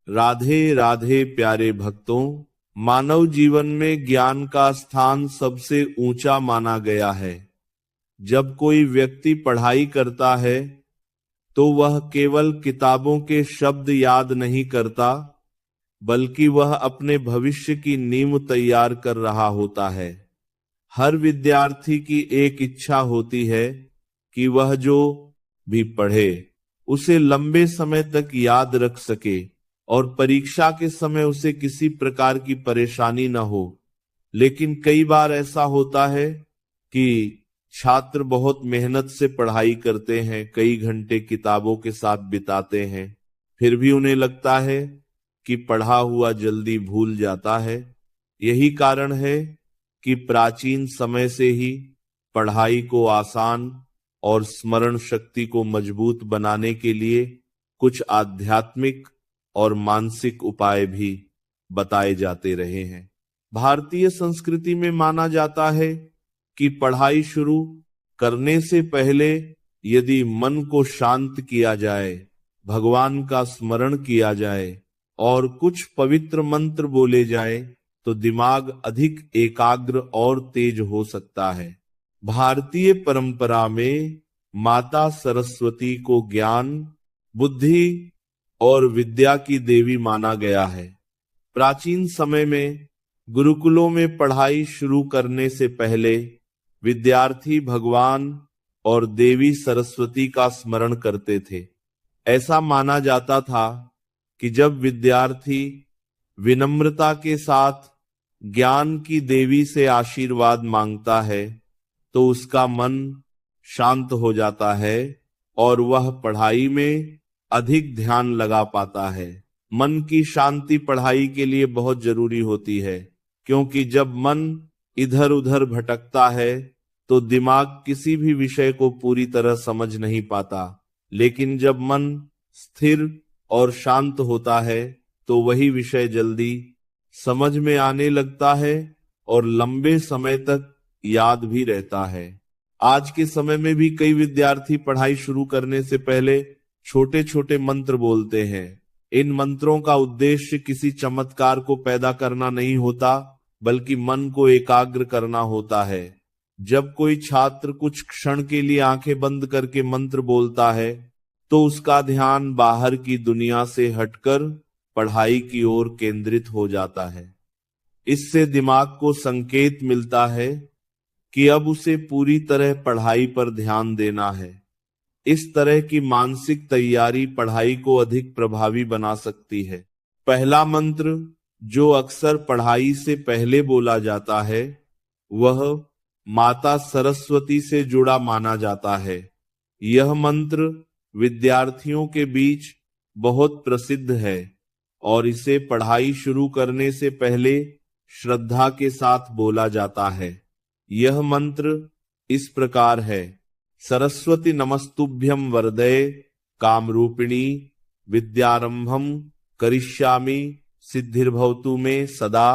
राधे राधे प्यारे भक्तों, मानव जीवन में ज्ञान का स्थान सबसे ऊंचा माना गया है। जब कोई व्यक्ति पढ़ाई करता है तो वह केवल किताबों के शब्द याद नहीं करता, बल्कि वह अपने भविष्य की नींव तैयार कर रहा होता है। हर विद्यार्थी की एक इच्छा होती है कि वह जो भी पढ़े उसे लंबे समय तक याद रख सके और परीक्षा के समय उसे किसी प्रकार की परेशानी न हो। लेकिन कई बार ऐसा होता है कि छात्र बहुत मेहनत से पढ़ाई करते हैं, कई घंटे किताबों के साथ बिताते हैं, फिर भी उन्हें लगता है कि पढ़ा हुआ जल्दी भूल जाता है। यही कारण है कि प्राचीन समय से ही पढ़ाई को आसान और स्मरण शक्ति को मजबूत बनाने के लिए कुछ आध्यात्मिक और मानसिक उपाय भी बताए जाते रहे हैं। भारतीय संस्कृति में माना जाता है कि पढ़ाई शुरू करने से पहले यदि मन को शांत किया जाए, भगवान का स्मरण किया जाए और कुछ पवित्र मंत्र बोले जाए तो दिमाग अधिक एकाग्र और तेज हो सकता है। भारतीय परंपरा में माता सरस्वती को ज्ञान, बुद्धि और विद्या की देवी माना गया है। प्राचीन समय में गुरुकुलों में पढ़ाई शुरू करने से पहले विद्यार्थी भगवान और देवी सरस्वती का स्मरण करते थे। ऐसा माना जाता था कि जब विद्यार्थी विनम्रता के साथ ज्ञान की देवी से आशीर्वाद मांगता है तो उसका मन शांत हो जाता है और वह पढ़ाई में अधिक ध्यान लगा पाता है। मन की शांति पढ़ाई के लिए बहुत जरूरी होती है, क्योंकि जब मन इधर उधर भटकता है तो दिमाग किसी भी विषय को पूरी तरह समझ नहीं पाता। लेकिन जब मन स्थिर और शांत होता है तो वही विषय जल्दी समझ में आने लगता है और लंबे समय तक याद भी रहता है। आज के समय में भी कई विद्यार्थी पढ़ाई शुरू करने से पहले छोटे छोटे मंत्र बोलते हैं। इन मंत्रों का उद्देश्य किसी चमत्कार को पैदा करना नहीं होता, बल्कि मन को एकाग्र करना होता है। जब कोई छात्र कुछ क्षण के लिए आंखें बंद करके मंत्र बोलता है तो उसका ध्यान बाहर की दुनिया से हटकर पढ़ाई की ओर केंद्रित हो जाता है। इससे दिमाग को संकेत मिलता है कि अब उसे पूरी तरह पढ़ाई पर ध्यान देना है। इस तरह की मानसिक तैयारी पढ़ाई को अधिक प्रभावी बना सकती है। पहला मंत्र जो अक्सर पढ़ाई से पहले बोला जाता है वह माता सरस्वती से जुड़ा माना जाता है। यह मंत्र विद्यार्थियों के बीच बहुत प्रसिद्ध है और इसे पढ़ाई शुरू करने से पहले श्रद्धा के साथ बोला जाता है। यह मंत्र इस प्रकार है: सरस्वती नमस्तुभ्यं वरदे कामरूपिणी विद्यारंभम करिष्यामि सिद्धिर्भवतु मे सदा।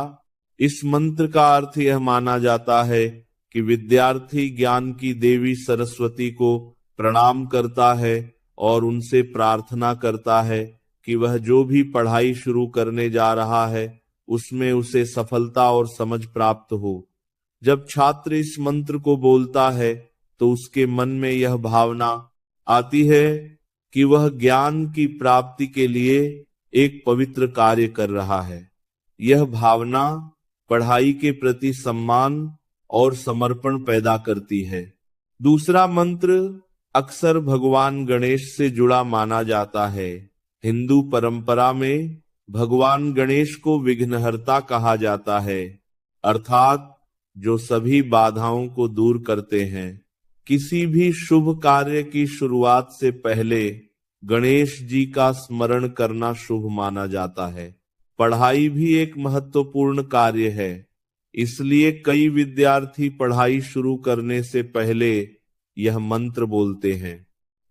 इस मंत्र का अर्थ यह माना जाता है कि विद्यार्थी ज्ञान की देवी सरस्वती को प्रणाम करता है और उनसे प्रार्थना करता है कि वह जो भी पढ़ाई शुरू करने जा रहा है उसमें उसे सफलता और समझ प्राप्त हो। जब छात्र इस मंत्र को बोलता है तो उसके मन में यह भावना आती है कि वह ज्ञान की प्राप्ति के लिए एक पवित्र कार्य कर रहा है। यह भावना पढ़ाई के प्रति सम्मान और समर्पण पैदा करती है। दूसरा मंत्र अक्सर भगवान गणेश से जुड़ा माना जाता है। हिंदू परंपरा में भगवान गणेश को विघ्नहर्ता कहा जाता है, अर्थात जो सभी बाधाओं को दूर करते हैं। किसी भी शुभ कार्य की शुरुआत से पहले गणेश जी का स्मरण करना शुभ माना जाता है। पढ़ाई भी एक महत्वपूर्ण कार्य है, इसलिए कई विद्यार्थी पढ़ाई शुरू करने से पहले यह मंत्र बोलते हैं: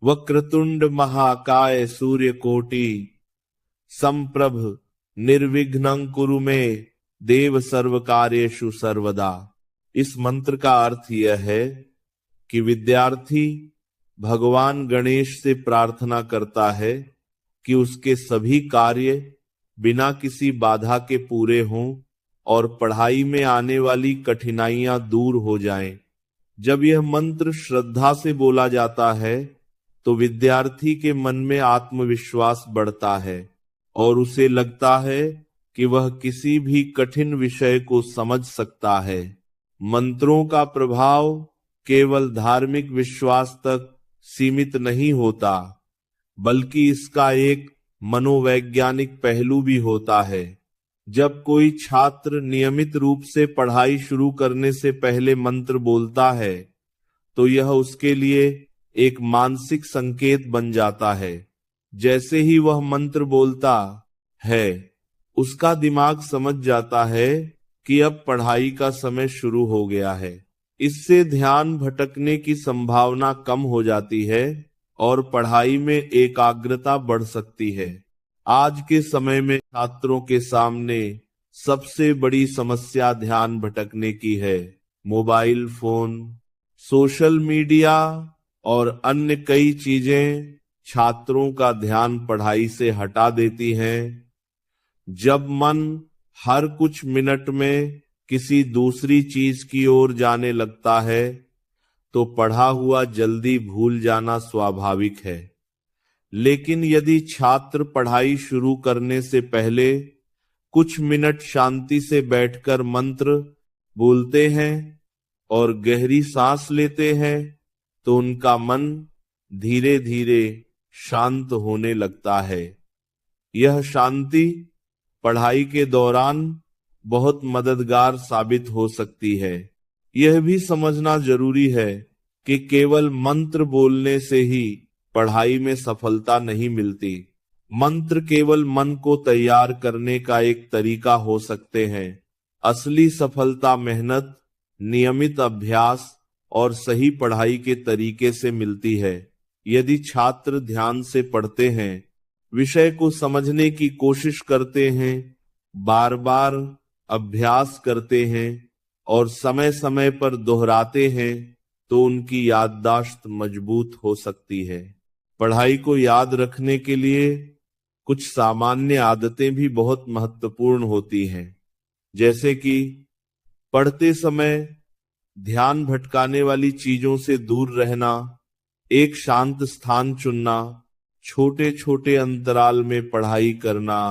वक्रतुंड महाकाय सूर्यकोटि समप्रभ निर्विघ्नं कुरु मे देव सर्व कार्येषु सर्वदा। इस मंत्र का अर्थ यह है कि विद्यार्थी भगवान गणेश से प्रार्थना करता है कि उसके सभी कार्य बिना किसी बाधा के पूरे हों और पढ़ाई में आने वाली कठिनाइयां दूर हो जाएं। जब यह मंत्र श्रद्धा से बोला जाता है तो विद्यार्थी के मन में आत्मविश्वास बढ़ता है और उसे लगता है कि वह किसी भी कठिन विषय को समझ सकता है। मंत्रों का प्रभाव केवल धार्मिक विश्वास तक सीमित नहीं होता, बल्कि इसका एक मनोवैज्ञानिक पहलू भी होता है। जब कोई छात्र नियमित रूप से पढ़ाई शुरू करने से पहले मंत्र बोलता है तो यह उसके लिए एक मानसिक संकेत बन जाता है। जैसे ही वह मंत्र बोलता है, उसका दिमाग समझ जाता है कि अब पढ़ाई का समय शुरू हो गया है। इससे ध्यान भटकने की संभावना कम हो जाती है और पढ़ाई में एकाग्रता बढ़ सकती है। आज के समय में छात्रों के सामने सबसे बड़ी समस्या ध्यान भटकने की है। मोबाइल फोन, सोशल मीडिया और अन्य कई चीजें छात्रों का ध्यान पढ़ाई से हटा देती हैं। जब मन हर कुछ मिनट में किसी दूसरी चीज की ओर जाने लगता है तो पढ़ा हुआ जल्दी भूल जाना स्वाभाविक है। लेकिन यदि छात्र पढ़ाई शुरू करने से पहले कुछ मिनट शांति से बैठकर मंत्र बोलते हैं और गहरी सांस लेते हैं तो उनका मन धीरे धीरे शांत होने लगता है। यह शांति पढ़ाई के दौरान बहुत मददगार साबित हो सकती है। यह भी समझना जरूरी है कि केवल मंत्र बोलने से ही पढ़ाई में सफलता नहीं मिलती। मंत्र केवल मन को तैयार करने का एक तरीका हो सकते हैं। असली सफलता मेहनत, नियमित अभ्यास और सही पढ़ाई के तरीके से मिलती है। यदि छात्र ध्यान से पढ़ते हैं, विषय को समझने की कोशिश करते हैं, बार बार अभ्यास करते हैं और समय समय पर दोहराते हैं तो उनकी याददाश्त मजबूत हो सकती है। पढ़ाई को याद रखने के लिए कुछ सामान्य आदतें भी बहुत महत्वपूर्ण होती हैं, जैसे कि पढ़ते समय ध्यान भटकाने वाली चीजों से दूर रहना, एक शांत स्थान चुनना, छोटे छोटे अंतराल में पढ़ाई करना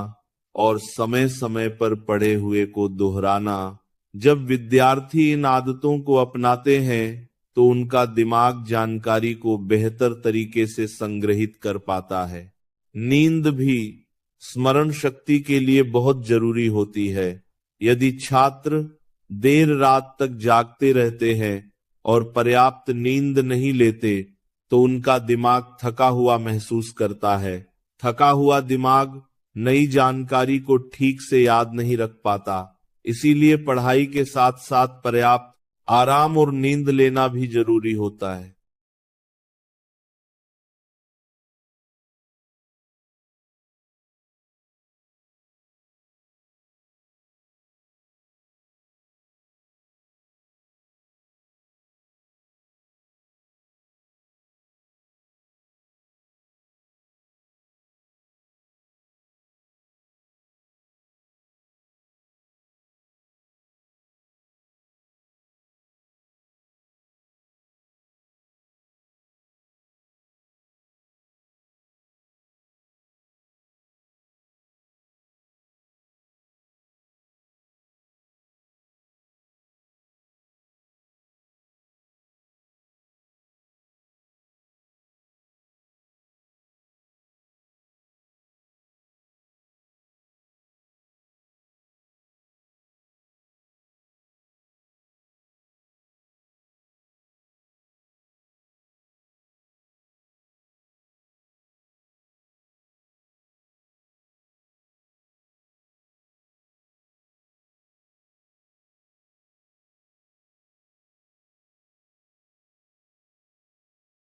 और समय समय पर पढ़े हुए को दोहराना। जब विद्यार्थी इन आदतों को अपनाते हैं तो उनका दिमाग जानकारी को बेहतर तरीके से संग्रहित कर पाता है। नींद भी स्मरण शक्ति के लिए बहुत जरूरी होती है। यदि छात्र देर रात तक जागते रहते हैं और पर्याप्त नींद नहीं लेते तो उनका दिमाग थका हुआ महसूस करता है। थका हुआ दिमाग नई जानकारी को ठीक से याद नहीं रख पाता। इसीलिए पढ़ाई के साथ साथ पर्याप्त आराम और नींद लेना भी जरूरी होता है।